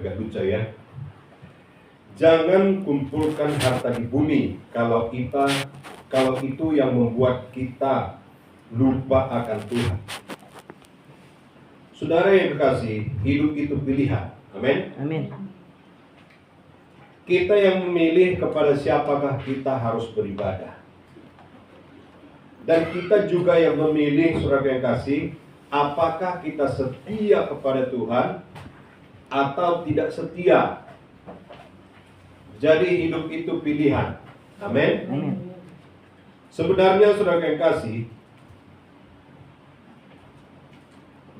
Agak lucu ya. Jangan kumpulkan harta di bumi kalau itu yang membuat kita lupa akan Tuhan. Saudara yang kekasih, hidup itu pilihan. Amin. Amin. Kita yang memilih kepada siapakah kita harus beribadah. Dan kita juga yang memilih, saudara yang kasih, apakah kita setia kepada Tuhan atau tidak setia. Jadi hidup itu pilihan. Amin. Amin. Sebenarnya saudara yang kasih,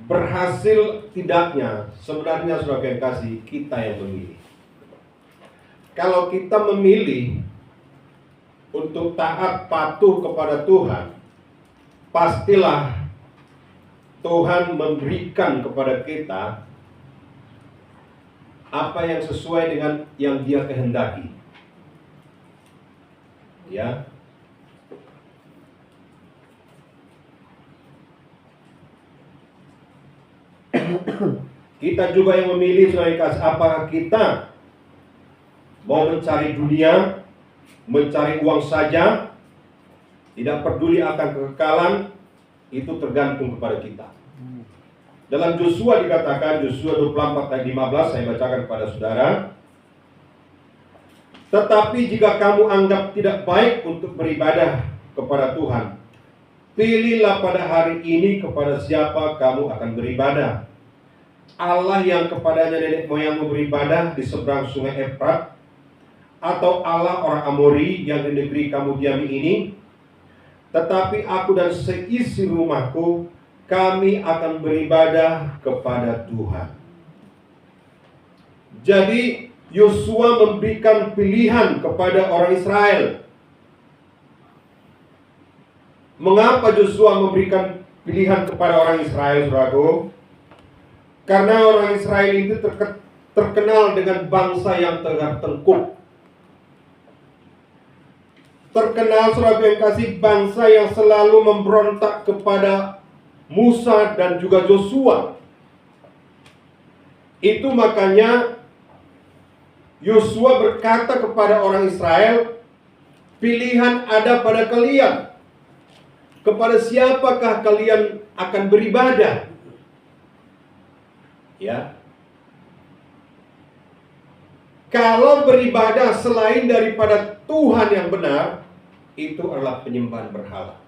berhasil tidaknya, sebenarnya saudara yang kasih, kita yang memilih. Kalau kita memilih untuk taat patuh kepada Tuhan, pastilah Tuhan memberikan kepada kita apa yang sesuai dengan yang Dia kehendaki. Ya. Kita juga yang memilih, apakah kita mau mencari dunia, mencari uang saja, tidak peduli akan kekekalan, itu tergantung kepada kita. Dalam Yosua dikatakan, Yosua 24 ayat 15, saya bacakan kepada saudara. Tetapi jika kamu anggap tidak baik untuk beribadah kepada Tuhan, pilihlah pada hari ini kepada siapa kamu akan beribadah. Allah yang kepadanya nenek moyangmu beribadah di seberang sungai Efrat, atau Allah orang Amori yang di negeri kamu diami ini. Tetapi aku dan seisi rumahku, kami akan beribadah kepada Tuhan. Jadi Yosua memberikan pilihan kepada orang Israel. Mengapa Yosua memberikan pilihan kepada orang Israel, saudaraku? Karena orang Israel itu terkenal dengan bangsa yang tegak tengkuk. Terkenal, saudara yang kasih, bangsa yang selalu memberontak kepada Musa dan juga Yosua. Itu makanya Yosua berkata kepada orang Israel, pilihan ada pada kalian. Kepada siapakah kalian akan beribadah? Ya. Kalau beribadah selain daripada Tuhan yang benar, itu adalah penyembahan berhala.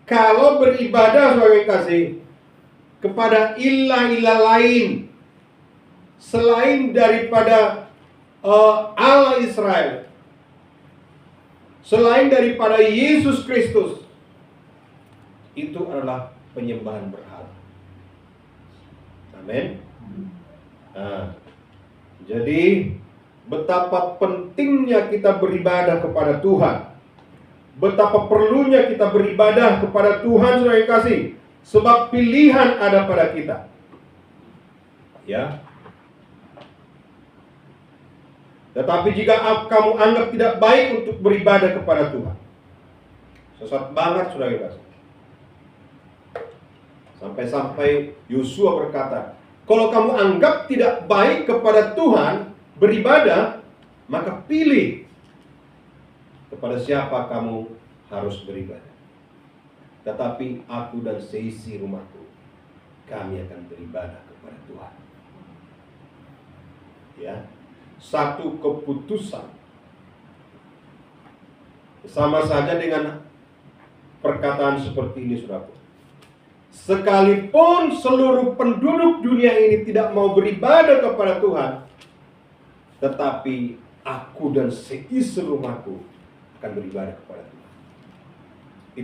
Kalau beribadah, saudara yang kasih, kepada ilah-ilah lain selain daripada Allah Israel, selain daripada Yesus Kristus, itu adalah penyembahan berhala. Amin. Nah, jadi betapa pentingnya kita beribadah kepada Tuhan. Betapa perlunya kita beribadah kepada Tuhan, saudara yang kasih. Sebab pilihan ada pada kita. Ya. Tetapi jika kamu anggap tidak baik untuk beribadah kepada Tuhan, sesat banget, saudara yang kasih. Sampai-sampai Yosua berkata, kalau kamu anggap tidak baik kepada Tuhan beribadah, maka pilih kepada siapa kamu harus beribadah. Tetapi aku dan seisi rumahku, kami akan beribadah kepada Tuhan. Ya, satu keputusan. Sama saja dengan perkataan seperti ini, saudaraku. Sekalipun seluruh penduduk dunia ini tidak mau beribadah kepada Tuhan, tetapi aku dan seisi rumahku akan beribadah kepada Tuhan.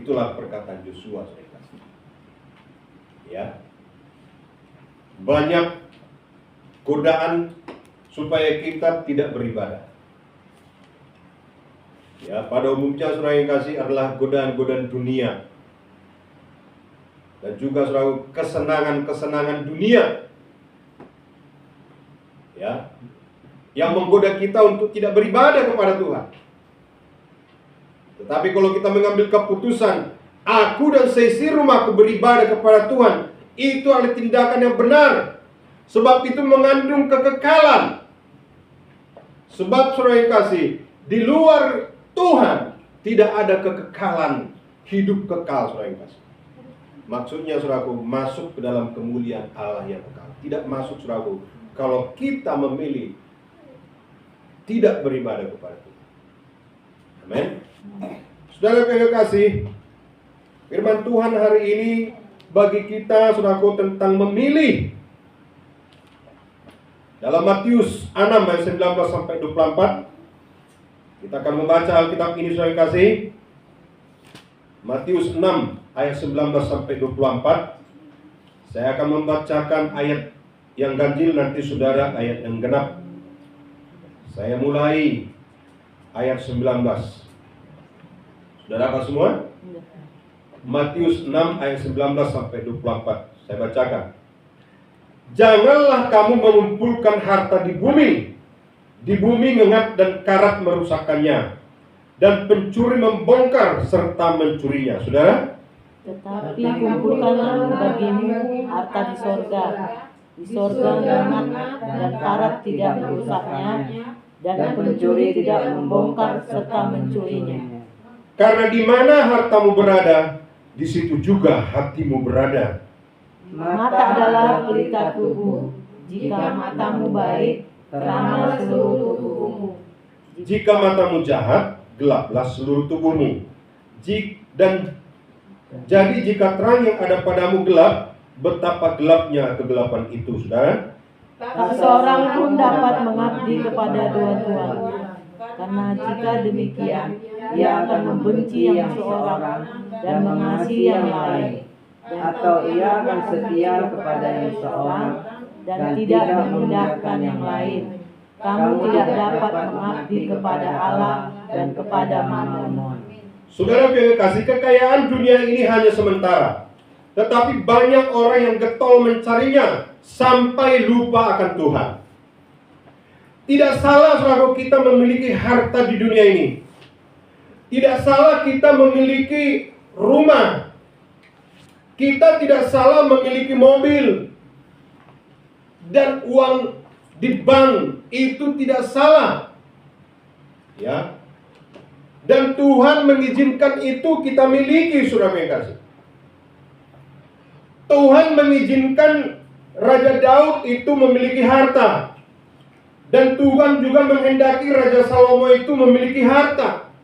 Itulah perkataan Yosua, saudara. Ya. Banyak godaan supaya kita tidak beribadah. Ya, pada umumnya, saudara yang kasih, adalah godaan-godaan dunia. Dan juga, saudara, kesenangan-kesenangan dunia. Ya, yang menggoda kita untuk tidak beribadah kepada Tuhan. Tetapi kalau kita mengambil keputusan, aku dan seisi rumahku beribadah kepada Tuhan, itu adalah tindakan yang benar. Sebab itu mengandung kekekalan. Sebab saudara yang kasih, di luar Tuhan tidak ada kekekalan, hidup kekal, saudara yang kasih. Maksudnya saudaraku, masuk ke dalam kemuliaan Allah yang kekal. Tidak masuk saudaraku, kalau kita memilih tidak beribadah kepada Tuhan. Amin. Saudara yang kasih, firman Tuhan hari ini bagi kita saudaraku tentang memilih. Dalam Matius 6 ayat 19 sampai 24, kita akan membaca Alkitab ini saudara yang kasih. Matius 6 ayat 19 sampai 24. Saya akan membacakan ayat yang ganjil, nanti saudara ayat yang genap. Saya mulai ayat 19. Saudara apa semua? Matius 6 ayat 19 sampai 24. Saya bacakan. Janganlah kamu mengumpulkan harta di bumi ngengat dan karat merusakkannya, dan pencuri membongkar serta mencurinya. Saudara? Tetapi kumpulkanlah bagimu harta di sorga. Di sorga ngengat dan karat tidak merusaknya, dan pencuri tidak membongkar serta mencurinya. Karena di mana hartamu berada, di situ juga hatimu berada. Mata adalah pelita tubuh. Jika matamu baik, teranglah seluruh tubuhmu. Jika matamu jahat, gelaplah seluruh tubuhmu. Jadi jika terang yang ada padamu gelap, betapa gelapnya kegelapan itu, saudara. Tak seorang pun dapat mengabdi kepada dua tuan. Karena jika demikian, ia akan membenci yang seorang dan mengasihi yang lain. Atau ia akan setia kepada yang seorang dan tidak mengindahkan yang lain. Kamu tidak dapat mengabdi kepada Allah dan kepada Mammon. Saudara yang kasih, kekayaan dunia ini hanya sementara. Tetapi banyak orang yang getol mencarinya sampai lupa akan Tuhan. Tidak salah saudara kita memiliki harta di dunia ini. Tidak salah kita memiliki rumah. Kita tidak salah memiliki mobil dan uang di bank, itu tidak salah. Ya. Dan Tuhan mengizinkan itu kita miliki, saudara yang kasih. Tuhan mengizinkan Raja Daud itu memiliki harta. Dan Tuhan juga menghendaki Raja Salomo itu memiliki harta.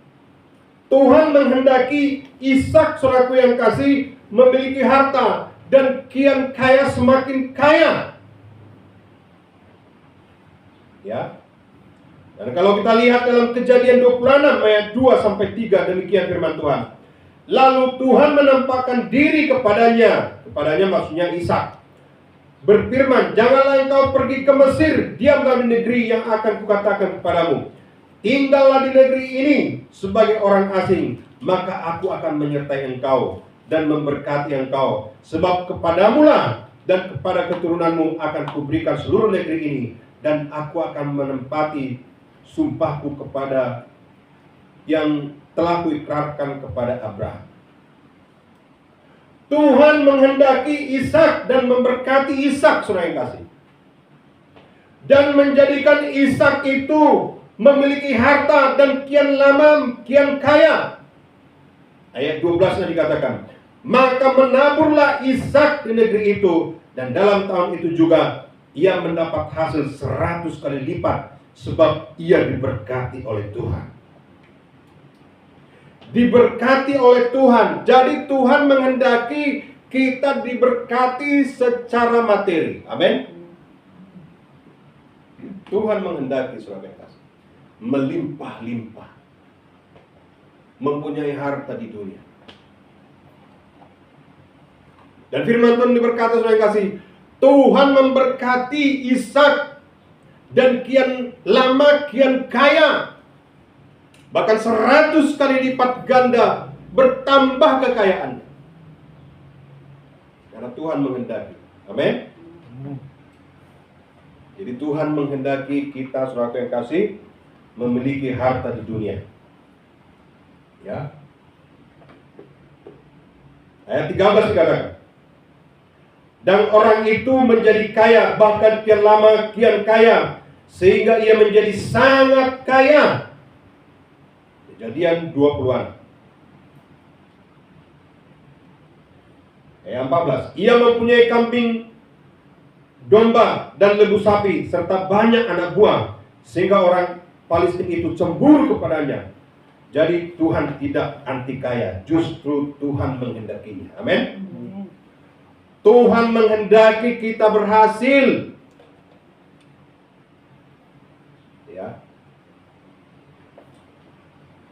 Tuhan menghendaki Ishak, saudaraku yang kasih, memiliki harta, dan kian kaya semakin kaya. Ya. Dan kalau kita lihat dalam Kejadian 26 ayat 2 sampai 3, demikian firman Tuhan. Lalu Tuhan menampakkan diri kepadanya maksudnya Ishak, berfirman, janganlah engkau pergi ke Mesir, diamlah di negeri yang akan kukatakan kepadamu. Tinggallah di negeri ini sebagai orang asing, maka aku akan menyertai engkau dan memberkati engkau, sebab kepadamulah dan kepada keturunanmu akan kuberikan seluruh negeri ini, dan aku akan menempati sumpahku kepada yang telah kuikrarkan kepada Abraham. Tuhan menghendaki Ishak dan memberkati Ishak, saudara yang kasih, dan menjadikan Ishak itu memiliki harta dan kian lama kian kaya. Ayat 12-nya dikatakan, maka menaburlah Ishak di negeri itu, dan dalam tahun itu juga ia mendapat hasil 100 kali lipat, sebab ia diberkati oleh Tuhan. Diberkati oleh Tuhan. Jadi Tuhan menghendaki kita diberkati secara materi. Amin. Tuhan menghendaki, saudara yang kasih, melimpah-limpah, mempunyai harta di dunia. Dan firman Tuhan berkata, saudara yang kasih, Tuhan memberkati Ishak dan kian lama kian kaya, bahkan 100 kali lipat ganda bertambah kekayaannya, karena Tuhan menghendaki. Amin. Jadi Tuhan menghendaki kita, saudara yang kasih, memiliki harta di dunia. Ya. Ayat 13 dikatakan, Dan orang itu menjadi kaya, bahkan kian lama kian kaya, sehingga ia menjadi sangat kaya. Kejadian 20-an. Ayat 14. Ia mempunyai kambing, domba, dan lembu sapi, serta banyak anak buah, sehingga orang Palestina itu cemburu kepadanya. Jadi Tuhan tidak anti kaya, justru Tuhan menghendakinya. Amin. Tuhan menghendaki kita berhasil. Ya.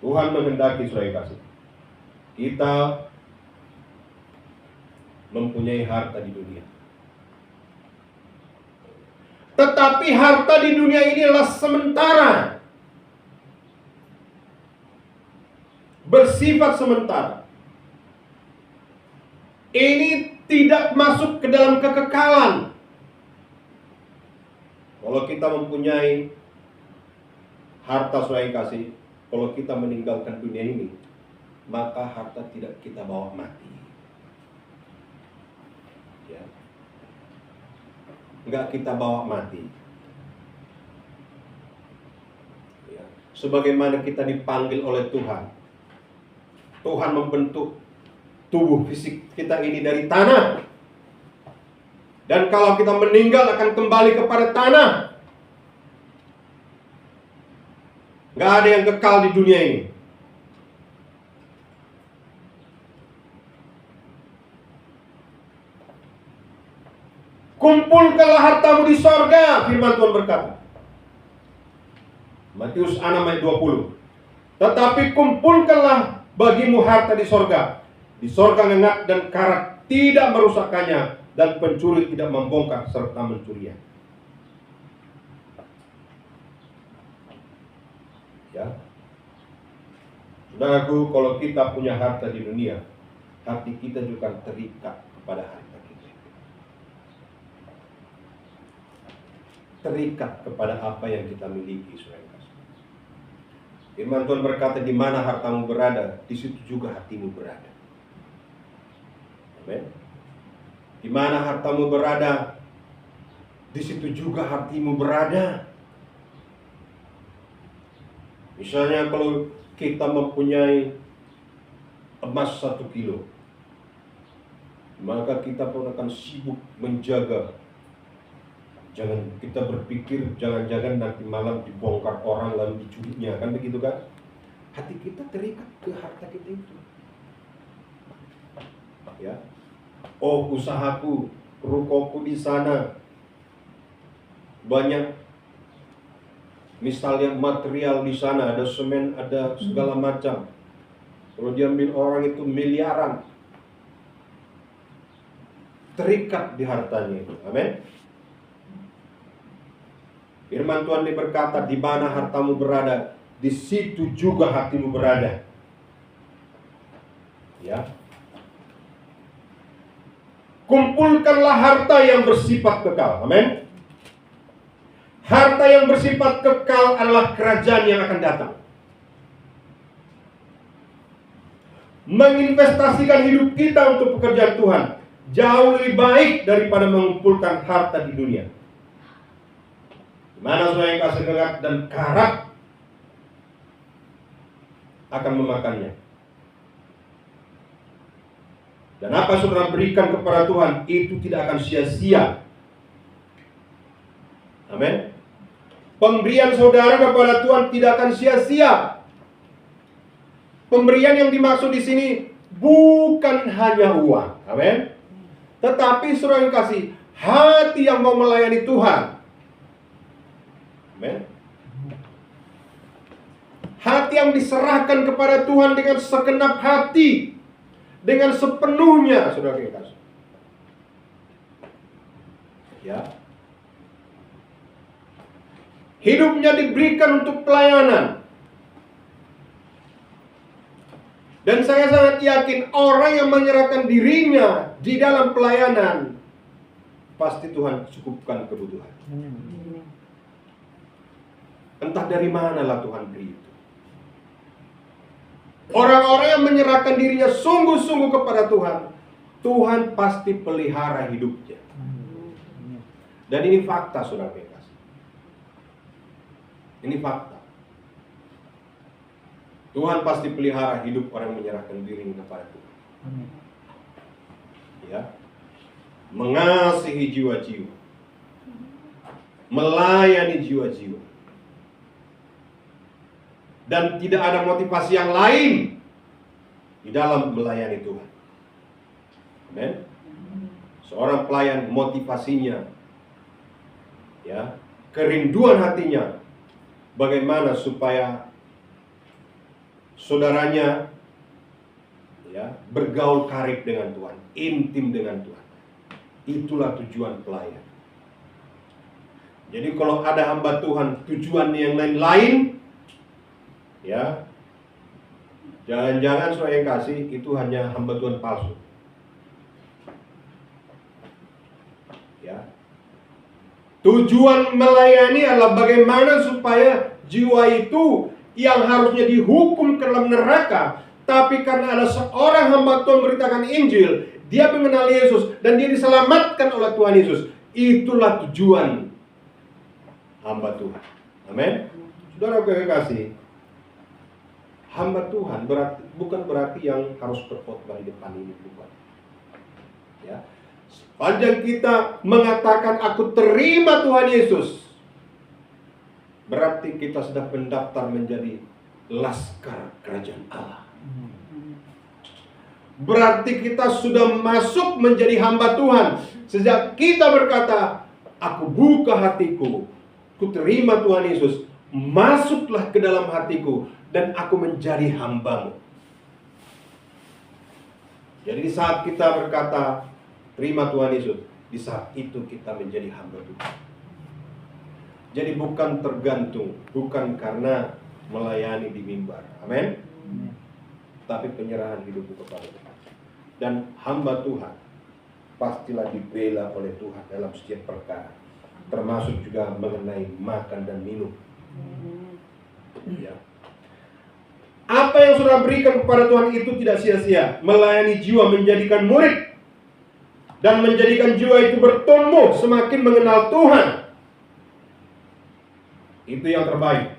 Tuhan menghendaki, saudara kasih, kita mempunyai harta di dunia. Tetapi harta di dunia ini adalah sementara, bersifat sementara. Ini tidak masuk ke dalam kekekalan. Kalau kita mempunyai harta, saudara kasih, kalau kita meninggalkan dunia ini, maka harta tidak kita bawa mati. Ya. Enggak kita bawa mati. Ya. Sebagaimana kita dipanggil oleh Tuhan. Tuhan membentuk tubuh fisik kita ini dari tanah. Dan kalau kita meninggal akan kembali kepada tanah. Gak ada yang kekal di dunia ini. Kumpulkanlah hartamu di sorga, firman Tuhan berkata. Matius 6 ayat 20. Tetapi kumpulkanlah bagimu harta di sorga. Di sorga ngengat dan karat tidak merusakkannya, dan pencuri tidak membongkar serta mencurinya. Ya. Saudaraku, kalau kita punya harta di dunia, hati kita juga terikat kepada harta kita. Terikat kepada apa yang kita miliki, saudara. Firman Tuhan berkata, di mana hartamu berada, di situ juga hatimu berada. Amin. Di mana hartamu berada, di situ juga hatimu berada. Misalnya kalau kita mempunyai emas 1 kilo, maka kita pun akan sibuk menjaga. Jangan kita berpikir, jangan-jangan nanti malam dibongkar orang lalu dicurinya, kan begitu kan? Hati kita terikat ke harta kita itu. Ya. Oh, usahaku, rukoku di sana banyak, misalnya material di sana, ada semen, ada segala macam. Kalau diambil orang itu miliaran, terikat di hartanya itu. Amin. Firman Tuhan berkata, di mana hartamu berada, di situ juga hatimu berada. Ya. Kumpulkanlah harta yang bersifat kekal. Amin. Harta yang bersifat kekal adalah kerajaan yang akan datang. Menginvestasikan hidup kita untuk pekerjaan Tuhan jauh lebih baik daripada mengumpulkan harta di dunia. Mana saudara yang kasih gelap dan karat akan memakannya. Dan apa saudara berikan kepada Tuhan, itu tidak akan sia-sia. Amin. Pemberian saudara kepada Tuhan tidak akan sia-sia. Pemberian yang dimaksud di sini bukan hanya uang. Amin. Tetapi saudara yang kasih, hati yang mau melayani Tuhan. Amin. Hati yang diserahkan kepada Tuhan dengan segenap hati, dengan sepenuhnya, saudara yang kasih. Ya. Hidupnya diberikan untuk pelayanan. Dan saya sangat yakin orang yang menyerahkan dirinya di dalam pelayanan, pasti Tuhan cukupkan kebutuhan. Entah dari manalah Tuhan beri itu. Orang-orang yang menyerahkan dirinya sungguh-sungguh kepada Tuhan, Tuhan pasti pelihara hidupnya. Dan ini fakta, saudara kasih. Ini fakta. Tuhan pasti pelihara hidup orang yang menyerahkan diri kepada Tuhan. Ya, mengasihi jiwa-jiwa, melayani jiwa-jiwa, dan tidak ada motivasi yang lain di dalam melayani Tuhan. Amen. Seorang pelayan motivasinya, ya, kerinduan hatinya, bagaimana supaya saudaranya, ya, bergaul karib dengan Tuhan, intim dengan Tuhan. Itulah tujuan pelayan. Jadi kalau ada hamba Tuhan tujuan yang lain-lain, ya, jangan-jangan saudara yang kasih itu hanya hamba Tuhan palsu. Ya. Tujuan melayani adalah bagaimana supaya jiwa itu yang harusnya dihukum ke dalam neraka, tapi karena ada seorang hamba Tuhan beritakan Injil, dia mengenal Yesus dan dia diselamatkan oleh Tuhan Yesus. Itulah tujuan hamba Tuhan. Amin. Saudara kekasih, hamba Tuhan bukan berarti yang harus berkhotbah di depan ini, bukan. Ya. Sepanjang kita mengatakan aku terima Tuhan Yesus, berarti kita sudah mendaftar menjadi laskar kerajaan Allah. Berarti kita sudah masuk menjadi hamba Tuhan. Sejak kita berkata, aku buka hatiku, ku terima Tuhan Yesus, masuklah ke dalam hatiku, dan aku menjadi hambamu. Jadi saat kita berkata, terima Tuhan Yesus, di saat itu kita menjadi hamba Tuhan. Jadi bukan tergantung, bukan karena melayani di mimbar, amin, tapi penyerahan hidup kepada Tuhan. Dan hamba Tuhan pastilah dibela oleh Tuhan dalam setiap perkara, termasuk juga mengenai makan dan minum. Ya. Apa yang saudara berikan kepada Tuhan itu tidak sia-sia. Melayani jiwa, menjadikan murid, dan menjadikan jiwa itu bertumbuh semakin mengenal Tuhan, itu yang terbaik.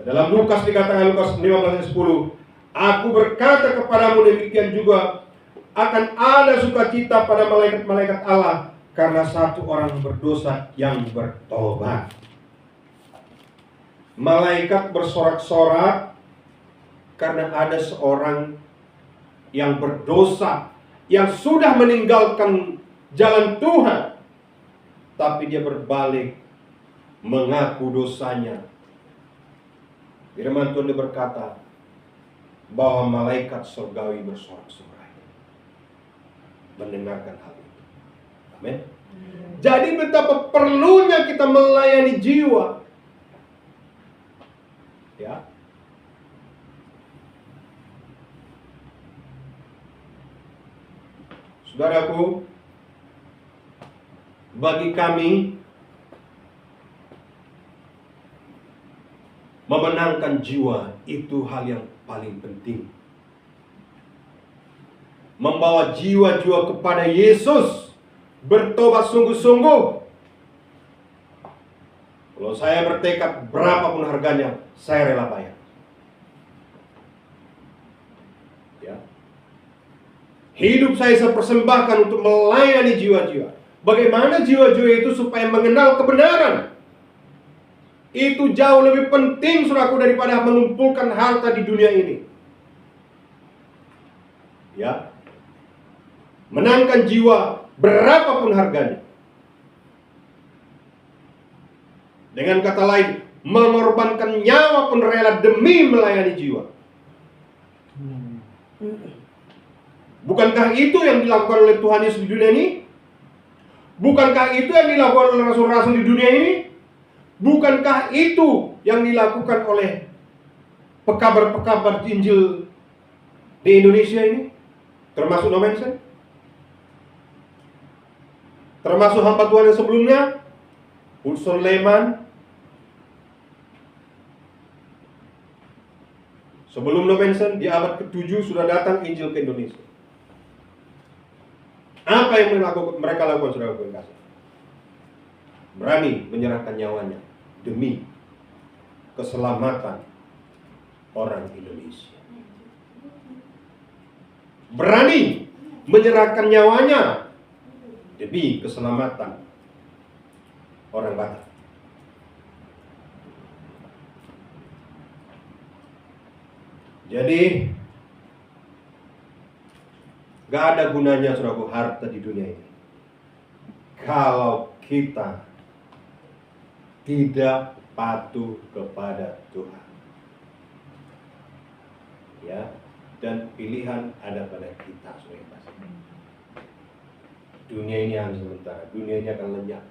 Dalam Lukas dikatakan, Lukas 15:10, aku berkata kepadamu demikian juga akan ada sukacita pada malaikat-malaikat Allah karena satu orang berdosa yang bertobat. Malaikat bersorak-sorak karena ada seorang yang berdosa, yang sudah meninggalkan jalan Tuhan, tapi dia berbalik mengaku dosanya. Firman Tuhan berkata bahwa malaikat surgawi bersorak-sorai mendengarkan hal itu. Amin. Jadi betapa perlunya kita melayani jiwa. Ya. Saudaraku, bagi kami memenangkan jiwa itu hal yang paling penting. Membawa jiwa-jiwa kepada Yesus, bertobat sungguh-sungguh. Kalau saya bertekad berapapun harganya, saya rela bayar. Ya. Hidup saya persembahkan untuk melayani jiwa-jiwa. Bagaimana jiwa-jiwa itu supaya mengenal kebenaran? Itu jauh lebih penting, saudaraku, daripada mengumpulkan harta di dunia ini. Ya. Menangkan jiwa berapapun harganya. Dengan kata lain, mengorbankan nyawa pun rela demi melayani jiwa. Bukankah itu yang dilakukan oleh Tuhan Yesus di dunia ini? Bukankah itu yang dilakukan oleh rasul-rasul di dunia ini? Bukankah itu yang dilakukan oleh pekabar-pekabar Injil di Indonesia ini? Termasuk No Mention? Termasuk hamba Tuhan yang sebelumnya, Hudson Lehman. Sebelum No Mention, di abad ke-7 sudah datang Injil ke Indonesia. Apa yang mereka lakukan, saudara yang kasih? Berani menyerahkan nyawanya demi keselamatan orang Indonesia. Berani menyerahkan nyawanya demi keselamatan orang Batak. Jadi gak ada gunanya, saudaraku, harta di dunia ini kalau kita tidak patuh kepada Tuhan. Ya, dan pilihan ada pada kita, saudara. Dunia ini hanya sementara, dunia ini akan lenyap.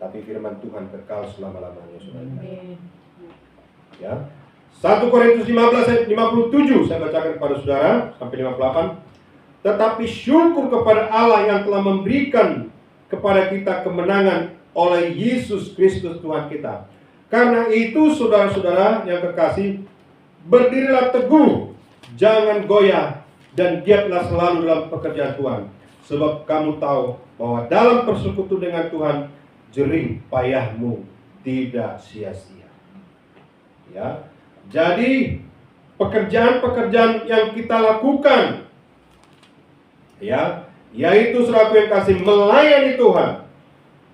Tapi firman Tuhan kekal selama-lamanya, saudara. Ya. 1 Korintus 15 ayat 57 saya bacakan kepada saudara sampai 58. Tetapi syukur kepada Allah yang telah memberikan kepada kita kemenangan oleh Yesus Kristus Tuhan kita. Karena itu saudara-saudara yang kekasih, berdirilah teguh, jangan goyah, dan giatlah selalu dalam pekerjaan Tuhan. Sebab kamu tahu bahwa dalam persekutu dengan Tuhan, jerih payahmu tidak sia-sia. Ya. Jadi pekerjaan-pekerjaan yang kita lakukan, ya, yaitu saudaraku yang kasih, melayani Tuhan,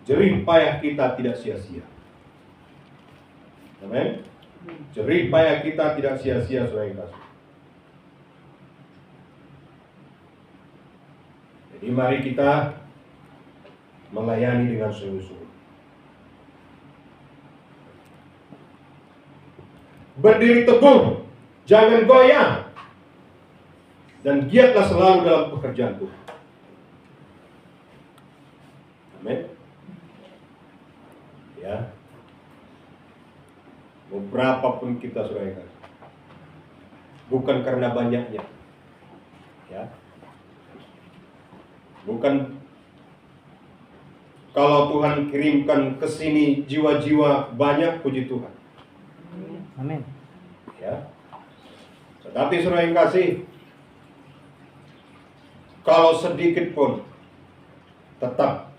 jerih payah kita tidak sia-sia. Amin. Jerih payah kita tidak sia-sia, saudara yang kasih. Jadi mari kita melayani dengan sungguh-sungguh. Berdiri teguh, jangan goyah, dan giatlah selalu dalam pekerjaan Tuhan. Amin. Ya. Beberapa pun kita saudara, bukan karena banyaknya, ya. Bukan kalau Tuhan kirimkan ke sini jiwa-jiwa banyak, puji Tuhan. Amin. Ya. Tetapi saudara yang kasih, kalau sedikit pun tetap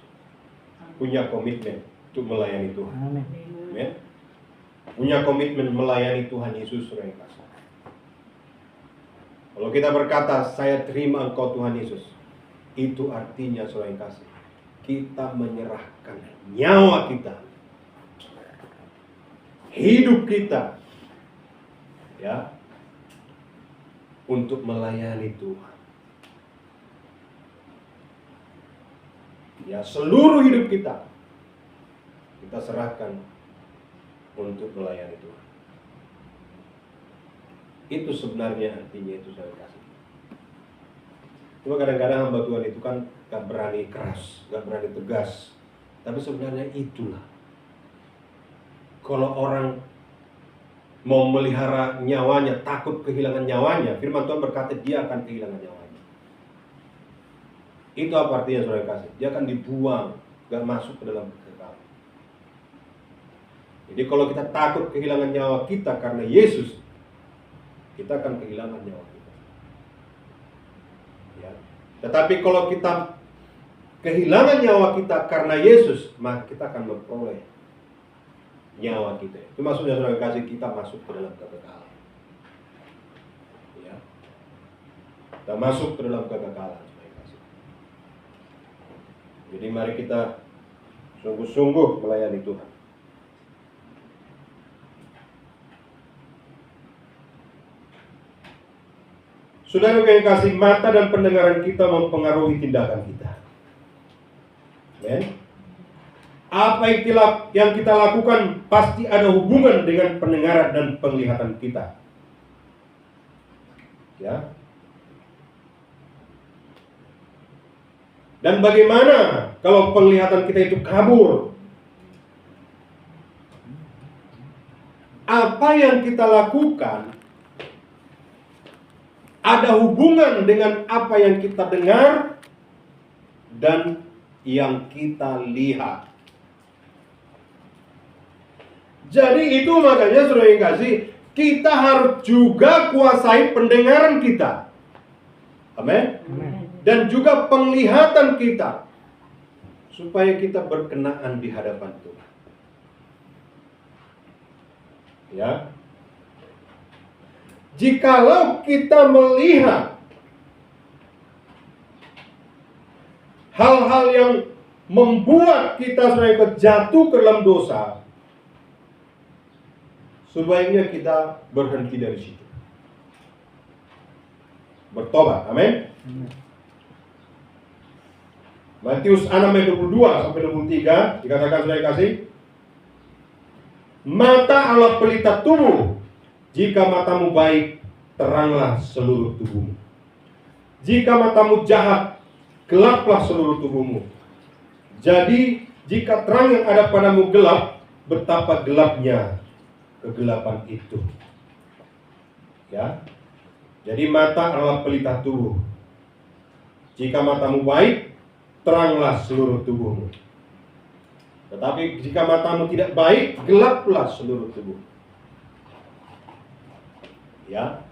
punya komitmen untuk melayani Tuhan. Amin. Amin. Punya komitmen melayani Tuhan Yesus, saudara yang kasih. Kalau kita berkata, saya terima Engkau Tuhan Yesus, itu artinya, saudara yang kasih, kita menyerahkan nyawa kita, hidup kita, ya, untuk melayani Tuhan. Ya, seluruh hidup kita serahkan untuk melayani Tuhan. Itu sebenarnya artinya, itu saya kasih. Cuma kadang-kadang hamba Tuhan itu kan gak berani keras, gak berani tegas. Tapi sebenarnya itulah. Kalau orang mau melihara nyawanya, takut kehilangan nyawanya, firman Tuhan berkata dia akan kehilangan nyawanya. Itu apa artinya, saudara kasih? Dia akan dibuang, gak masuk ke dalam kekekalan. Jadi kalau kita takut kehilangan nyawa kita karena Yesus, kita akan kehilangan nyawa kita. Ya. Tetapi kalau kita kehilangan nyawa kita karena Yesus, maka kita akan memperoleh nyawa kita. Itu maksudnya, saudara kasih, kita masuk ke dalam kekekalan. Ya. Kita masuk ke dalam kekekalan, saudara kasih. Jadi mari kita sungguh-sungguh melayani Tuhan. Saudara yang kasih, mata dan pendengaran kita mempengaruhi tindakan kita. Amen. Apa yang kita lakukan pasti ada hubungan dengan pendengaran dan penglihatan kita. Ya. Dan bagaimana kalau penglihatan kita itu kabur? Apa yang kita lakukan ada hubungan dengan apa yang kita dengar dan yang kita lihat. Jadi itu makanya, saudara yang kasih, kita harus juga kuasai pendengaran kita. Amin. dan juga penglihatan kita, supaya kita berkenaan di hadapan Tuhan. Ya. Jikalau kita melihat hal-hal yang membuat kita jatuh ke dalam dosa, sebaiknya kita berhenti dari situ. Bertobat, amin. Matius 6 ayat 22 sampai 23 dikatakan, saudara kasih, mata adalah pelita tubuh. Jika matamu baik, teranglah seluruh tubuhmu. Jika matamu jahat, gelaplah seluruh tubuhmu. Jadi, jika terang yang ada padamu gelap, betapa gelapnya kegelapan itu. Ya. Jadi mata adalah pelita tubuh. Jika matamu baik, teranglah seluruh tubuhmu. Tetapi jika matamu tidak baik, gelaplah seluruh tubuh. Ya.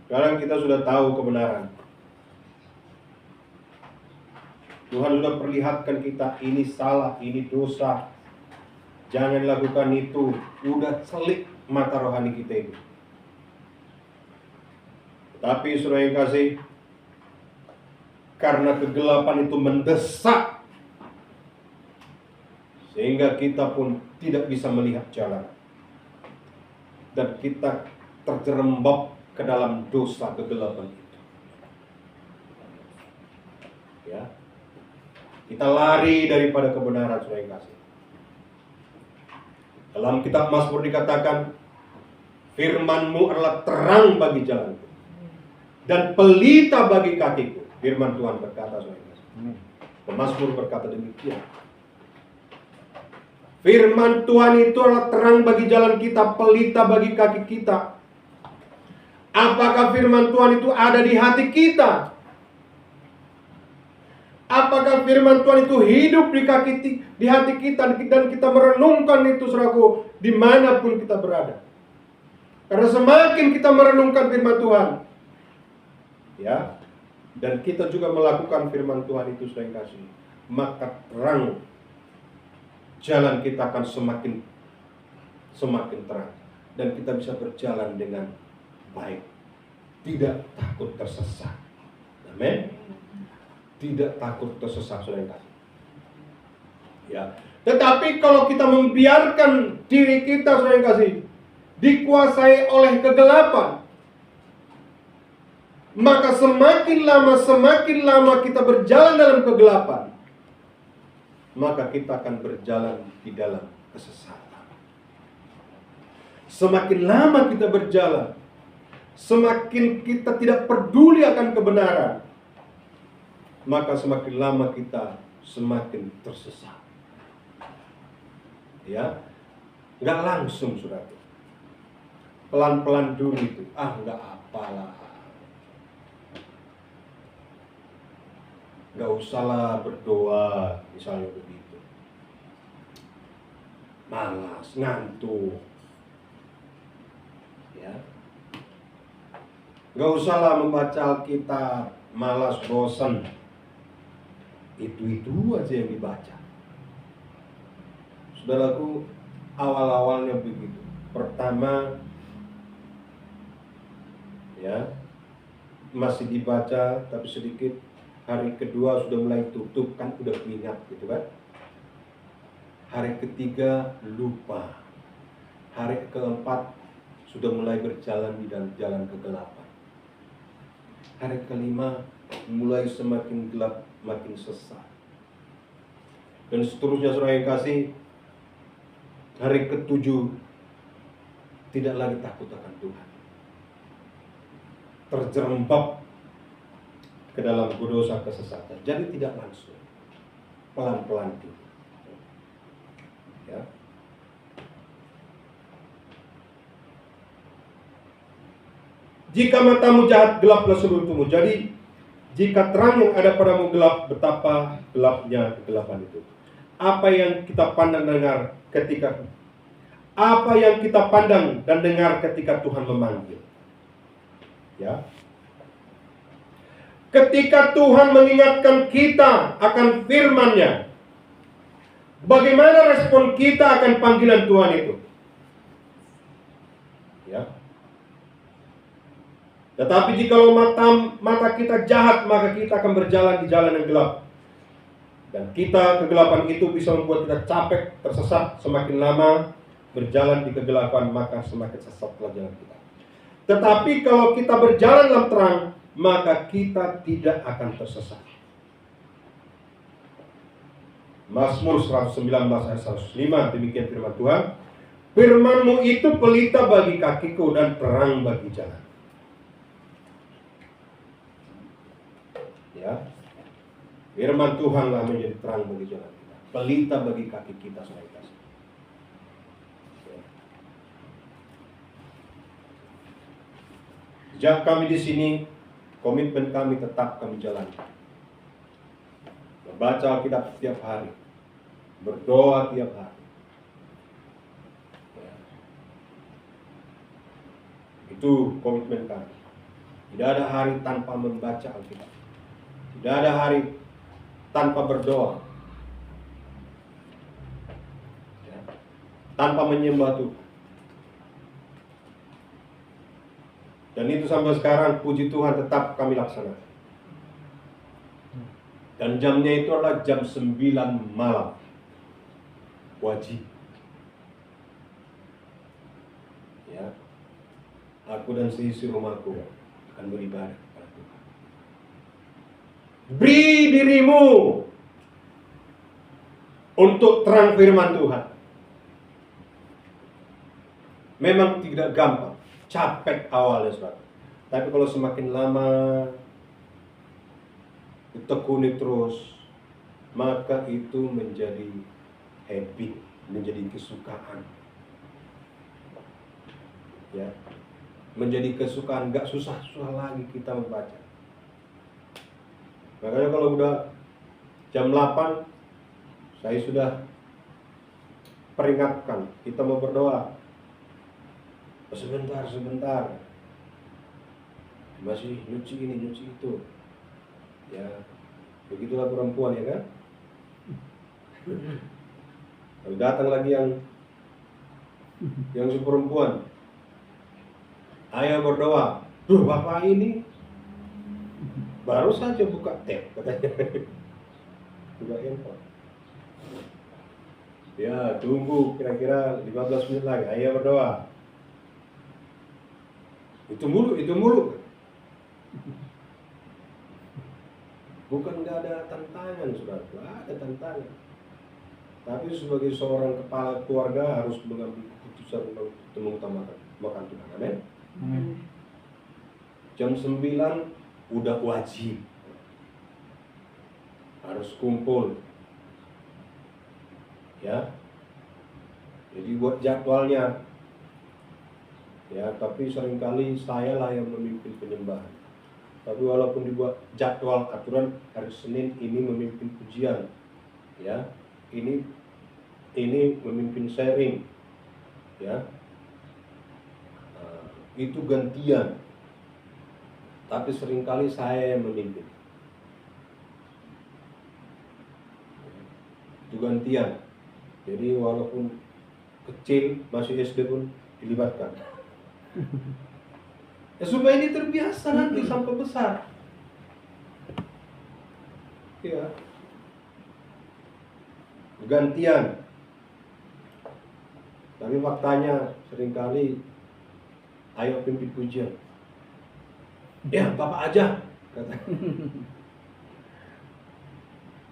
Sekarang kita sudah tahu kebenaran. Tuhan sudah perlihatkan kita, ini salah, ini dosa. Jangan lakukan itu. Udah selik mata rohani kita ini. Tetapi saudara yang kasih, karena kegelapan itu mendesak, sehingga kita pun tidak bisa melihat jalan, dan kita terjerembab ke dalam dosa kegelapan itu. Ya, kita lari daripada kebenaran, saudara yang kasih. Dalam kitab Mazmur dikatakan, firman-Mu adalah terang bagi jalanku dan pelita bagi kakiku. Firman Tuhan berkata, saudara yang kasih. Mazmur berkata demikian. Firman Tuhan itu adalah terang bagi jalan kita, pelita bagi kaki kita. Apakah firman Tuhan itu ada di hati kita? Apakah firman Tuhan itu hidup di hati kita, dan kita merenungkan itu, saudaraku, dimanapun kita berada? Karena semakin kita merenungkan firman Tuhan, ya, dan kita juga melakukan firman Tuhan itu, saudara yang kasih, maka terang jalan kita akan semakin terang, dan kita bisa berjalan dengan baik, tidak takut tersesat. Amin. Tidak takut tersesat, saudara yang kasih. Ya. Tetapi kalau kita membiarkan diri kita, saudara yang kasih, dikuasai oleh kegelapan, maka semakin lama kita berjalan dalam kegelapan, maka kita akan berjalan di dalam kesesatan. Semakin lama kita berjalan, semakin kita tidak peduli akan kebenaran, maka semakin lama kita semakin tersesat. Ya, nggak langsung, saudara. Pelan-pelan dulu itu. Nggak apalah. Nggak usahlah berdoa, misalnya begitu. Malas, ngantuk. Ya. Nggak usahlah membaca Alkitab, malas, bosan. Itu aja yang dibaca. Saudaraku, awal-awalnya begitu. Pertama, ya, masih dibaca, tapi sedikit. Hari kedua sudah mulai tutup, kan udah ingat gitu kan. Hari ketiga lupa. Hari keempat sudah mulai berjalan di dalam jalan kegelapan. Hari kelima mulai semakin gelap, makin sesat. Dan seterusnya, saudara yang kasih, hari ketujuh tidak lagi takut akan Tuhan. Terjerembab ke dalam dosa kesesatan. Jadi tidak langsung, pelan-pelan dulu. Ya. Jika matamu jahat, gelaplah seluruh tubuhmu. Jadi jika terang yang ada padamu gelap, betapa gelapnya kegelapan itu. Apa yang kita pandang dan dengar ketika Tuhan memanggil? Ya. Ketika Tuhan mengingatkan kita akan firman-Nya, bagaimana respon kita akan panggilan Tuhan itu? Ya. Tetapi jikalau mata kita jahat, maka kita akan berjalan di jalan yang gelap. Dan kegelapan itu bisa membuat kita capek, tersesat. Semakin lama berjalan di kegelapan, maka semakin sesatlah jalan kita. Tetapi kalau kita berjalan dalam terang, maka kita tidak akan tersesat. Mazmur 119 ayat 105, demikian firman Tuhan. Firman-Mu itu pelita bagi kakiku dan terang bagi jalan. Ya. Firman Tuhanlah menjadi terang bagi jalan kita, pelita bagi kaki kita, saudara. Sejak kami di sini, komitmen kami tetap kami jalankan. Membaca Alkitab setiap hari, berdoa tiap hari. Itu komitmen kami. Tidak ada hari tanpa membaca Alkitab. Tidak ada hari tanpa berdoa. Ya. Tanpa menyembah Tuhan. Dan itu sampai sekarang, puji Tuhan, tetap kami laksanakan. Dan jamnya itu adalah jam 9 malam. Wajib. Ya. Aku dan seisi rumahku akan beribadah kepada Tuhan. Beri dirimu untuk terang firman Tuhan. Memang tidak gampang. Capek awalnya, saudara. Tapi kalau semakin lama ditekuni terus, maka itu menjadi habit, menjadi kesukaan. Ya, menjadi kesukaan, gak susah-susah lagi kita membaca. Makanya kalau udah jam 8, saya sudah peringatkan, kita mau berdoa. Sebentar. Masih nyuci ini, nyuci itu. Ya, begitulah perempuan, ya kan? Lalu datang lagi yang si perempuan. Ayo berdoa. Duh, bapak ini baru saja buka tab, katanya. Buka handphone. Ya, tunggu kira-kira 15 menit lagi. Ayo berdoa. Itu mulu. Bukan nggak ada tantangan, saudara. Ada tantangan. Tapi sebagai seorang kepala keluarga harus mengambil keputusan untuk mengutamakan makan Tuhan. Amin. Jam 9 udah wajib. Harus kumpul. Ya. Jadi buat jadwalnya. Ya, tapi seringkali saya lah yang memimpin penyembahan. Tapi walaupun dibuat jadwal aturan hari Senin ini memimpin pujian, ya, ini memimpin sharing, ya, itu gantian. Tapi seringkali saya yang memimpin. Itu gantian. Jadi walaupun kecil masih SD pun dilibatkan. Ya, supaya ini terbiasa nanti sampai besar. Ya. Gantian. Tapi faktanya seringkali ayo pimpin pujian. Ya, bapak aja, kata.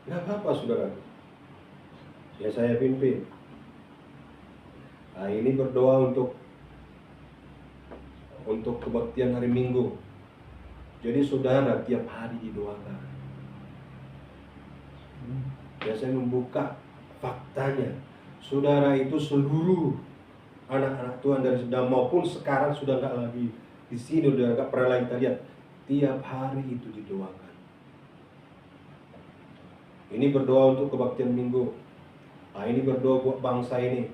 Gak apa-apa, saudara. Ya, saya pimpin. Nah, ini berdoa untuk kebaktian hari Minggu. Jadi saudara tiap hari didoakan. Ya, saya membuka faktanya. Saudara itu seluruh anak-anak Tuhan dari sedang maupun sekarang sudah nggak lagi di sini, udah nggak pernah lagi kita lihat. Tiap hari itu didoakan. Ini berdoa untuk kebaktian Minggu. Nah, ini berdoa buat bangsa ini.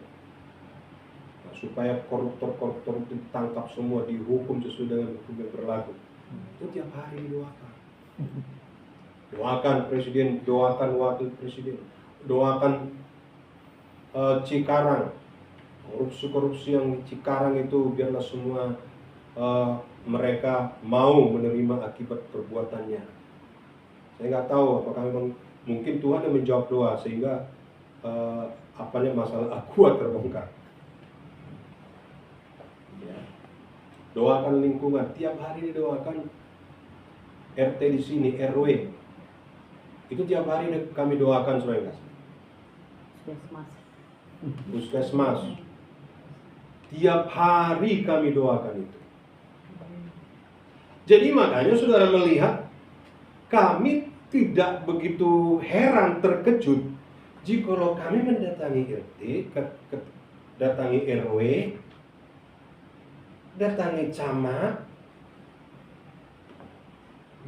supaya koruptor-koruptor itu ditangkap semua, dihukum sesuai dengan hukum yang berlaku. Itu tiap hari didoakan. Doakan presiden, doakan wakil presiden, doakan Cikarang, korupsi-korupsi yang di Cikarang itu biarlah semua mereka mau menerima akibat perbuatannya. Saya nggak tahu apakah memang mungkin Tuhan yang menjawab doa sehingga masalah Aqua terbongkar. Ya. Doakan lingkungan, tiap hari didoakan. RT di sini, RW, itu tiap hari kami doakan, saudara. Puskesmas, tiap hari kami doakan itu. Jadi makanya saudara melihat, kami tidak begitu heran, terkejut jika kami mendatangi RT, datangi RW, datangi camat,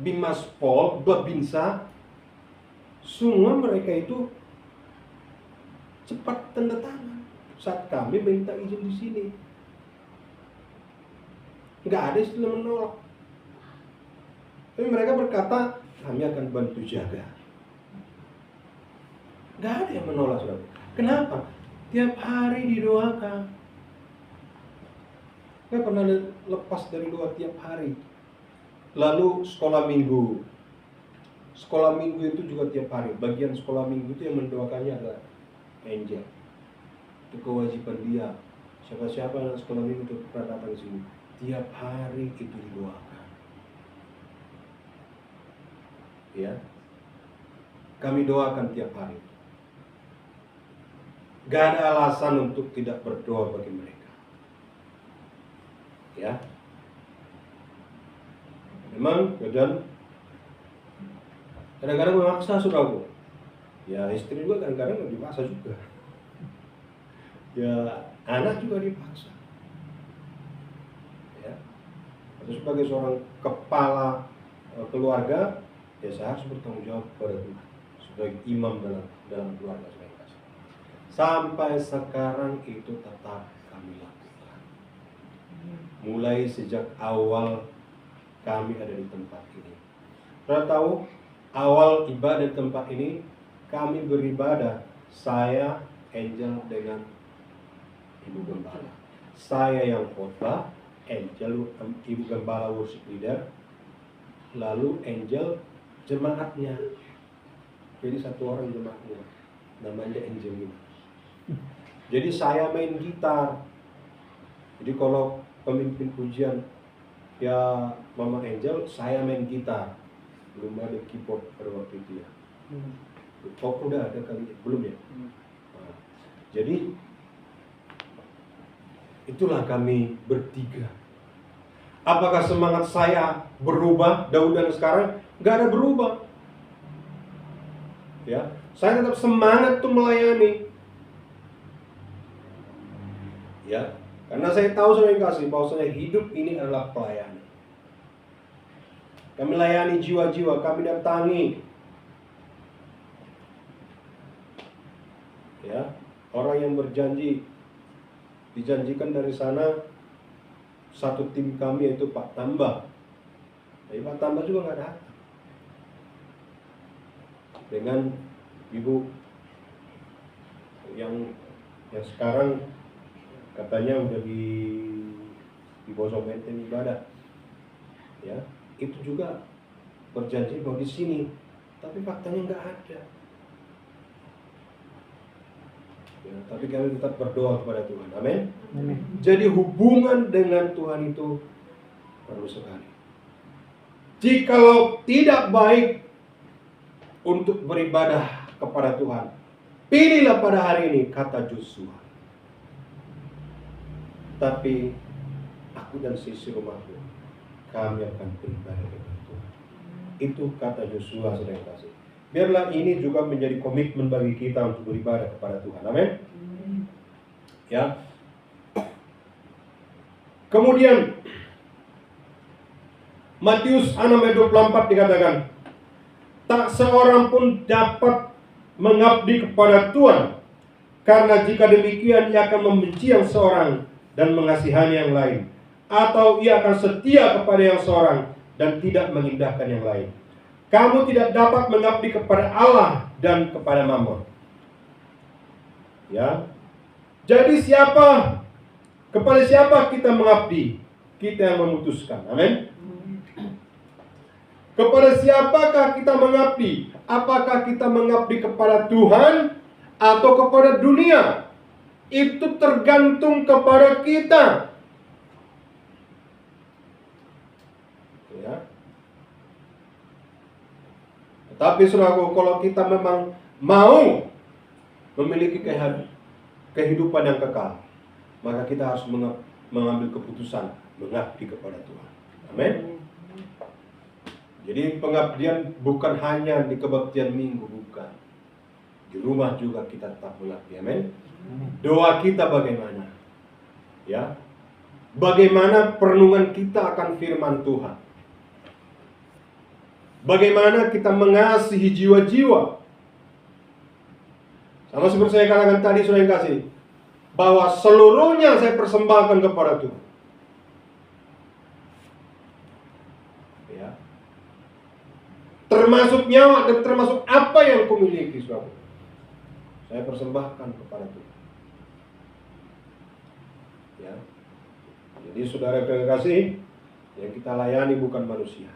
Bimas Pol, Babinsa, semua mereka itu cepat tanda tangan saat kami minta izin di sini. Nggak ada istilah menolak. Tapi mereka berkata, kami akan bantu jaga. Nggak ada yang menolak, saudara. Kenapa? Tiap hari didoakan. Nggak pernah lepas dari doa tiap hari. Lalu sekolah minggu. Sekolah minggu itu juga tiap hari. Bagian sekolah minggu itu yang mendoakannya adalah Angel. Itu kewajiban dia. Siapa-siapa yang sekolah minggu itu pernah datang di sini, tiap hari itu didoakan. Ya, kami doakan tiap hari. Gak ada alasan untuk tidak berdoa bagi mereka. Ya, memang kadang-kadang memaksa, saudaraku. Ya, istri juga kadang-kadang dipaksa juga. Ya, anak juga dipaksa. Ya, atau sebagai seorang kepala keluarga, ya saya harus bertanggung jawab kepada Tuhan sebagai imam dalam keluarga saya. Sampai sekarang itu tetap kami lakukan. Mulai sejak awal kami ada di tempat ini. Saudara tahu, awal ibadah di tempat ini kami beribadah, saya, Angel dengan Ibu Gembala. Saya yang khotbah, Angel, Ibu Gembala worship leader, lalu Angel jemaatnya. Jadi satu orang jemaatnya, namanya Angelina. Jadi saya main gitar. Jadi kalau pemimpin pujian ya Mama Angel, saya main gitar. Belum ada keyboard pada waktu itu ya. Oh, udah ada kali ya? Belum ya? Nah, jadi itulah kami bertiga. Apakah semangat saya berubah dahulu dan sekarang? Gak ada berubah. Ya, saya tetap semangat tuh melayani. Ya, karena saya tahu saya kasih bahwasanya hidup ini adalah pelayanan. Kami layani jiwa-jiwa, kami datangi. Ya, orang yang berjanji, dijanjikan dari sana satu tim kami yaitu Pak Tambah. Tapi Pak Tambah juga nggak datang. Dengan Ibu yang sekarang katanya udah di Bosong Benteng ibadah. Ya, itu juga berjanji bahwa di sini, tapi faktanya nggak ada. Ya, tapi kami tetap berdoa kepada Tuhan. Amin. Jadi hubungan dengan Tuhan itu perlu sekali. Jikalau tidak baik untuk beribadah kepada Tuhan, pilihlah pada hari ini, kata Joshua. Tapi aku dan sisi rumahku, kami akan beribadah kepada Tuhan. Itu kata Joshua, saudara kasih. Biarlah ini juga menjadi komitmen bagi kita untuk beribadah kepada Tuhan. Amin. Ya. Kemudian Matius 6:24 dikatakan, tak seorang pun dapat mengabdi kepada Tuhan Karena jika demikian ia akan membenci yang seorang dan mengasihani yang lain, atau ia akan setia kepada yang seorang dan tidak mengindahkan yang lain. Kamu tidak dapat mengabdi kepada Allah dan kepada Mammon. Ya. Jadi kepada siapa kita mengabdi? Kita yang memutuskan. Amin. Kepada siapakah kita mengabdi? Apakah kita mengabdi kepada Tuhan atau kepada dunia? Itu tergantung kepada kita. Ya. Tetapi saudaraku, kalau kita memang mau memiliki kehidupan yang kekal, maka kita harus mengambil keputusan mengabdi kepada Tuhan. Amin. Jadi pengabdian bukan hanya di kebaktian minggu, bukan. Di rumah juga kita tetap mengabdi. Amin. Doa kita bagaimana? Ya. Bagaimana perenungan kita akan firman Tuhan? Bagaimana kita mengasihi jiwa-jiwa? Sama seperti saya katakan tadi, saudara yang kasih, bahwa seluruhnya saya persembahkan kepada Tuhan. Ya. Termasuk nyawa dan termasuk apa yang kumiliki, saudara. Saya persembahkan kepada Tuhan. Ya. Jadi saudara yang kasih, yang kita layani bukan manusia,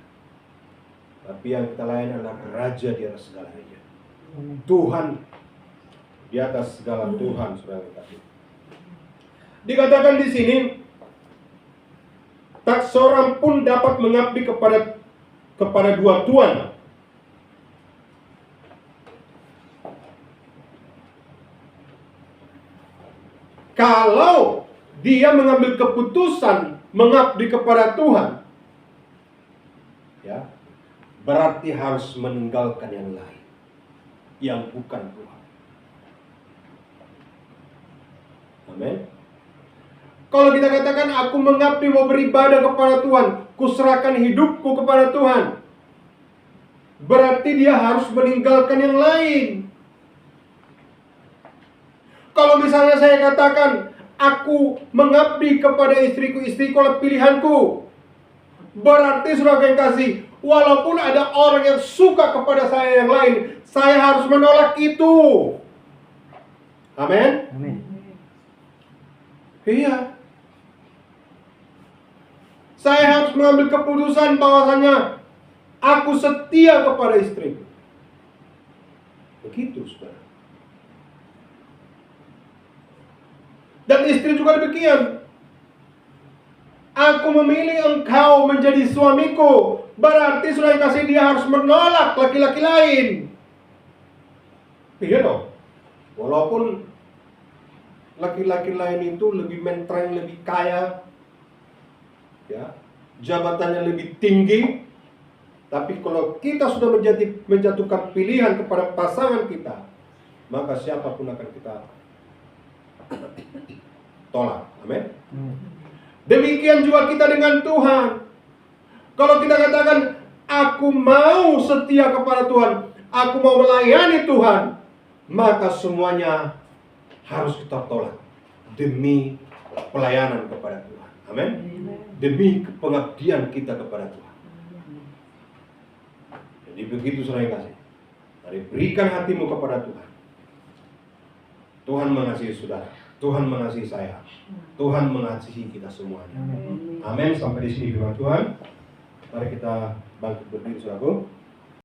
tapi yang kita layani adalah Raja di atas segalanya. Tuhan di atas segala Tuhan, saudara kasih. Dikatakan di sini, tak seorang pun dapat mengabdi kepada dua tuan. Kalau dia mengambil keputusan mengabdi kepada Tuhan, ya, berarti harus meninggalkan yang lain, yang bukan Tuhan. Amin. Kalau kita katakan aku mengabdi, mau beribadah kepada Tuhan, kuserahkan hidupku kepada Tuhan, berarti dia harus meninggalkan yang lain. Kalau misalnya saya katakan aku mengabdi kepada istriku adalah pilihanku, berarti saudara yang kasih, walaupun ada orang yang suka kepada saya yang lain, saya harus menolak itu. Amin. Amin. Iya. Saya harus mengambil keputusan bahwasanya aku setia kepada istriku. Begitu, saudara. Dan istri juga demikian. Aku memilih engkau menjadi suamiku, berarti saudara yang kasih, dia harus menolak laki-laki lain. Iya dong. Walaupun laki-laki lain itu lebih mentereng, lebih kaya, ya, jabatannya lebih tinggi, tapi kalau kita sudah menjatuhkan pilihan kepada pasangan kita, maka siapapun akan kita tolak. Amin. Demikian juga kita dengan Tuhan. Kalau kita katakan aku mau setia kepada Tuhan, aku mau melayani Tuhan, maka semuanya harus kita tolak demi pelayanan kepada Tuhan. Amin. Demi pengabdian kita kepada Tuhan. Jadi begitu saudara yang kasih. Mari berikan hatimu kepada Tuhan. Tuhan mengasihi saudara. Tuhan mengasihi saya. Tuhan mengasihi kita semuanya. Amin. Sampai di sini firman Tuhan. Mari kita bangkit berdiri, saudaraku.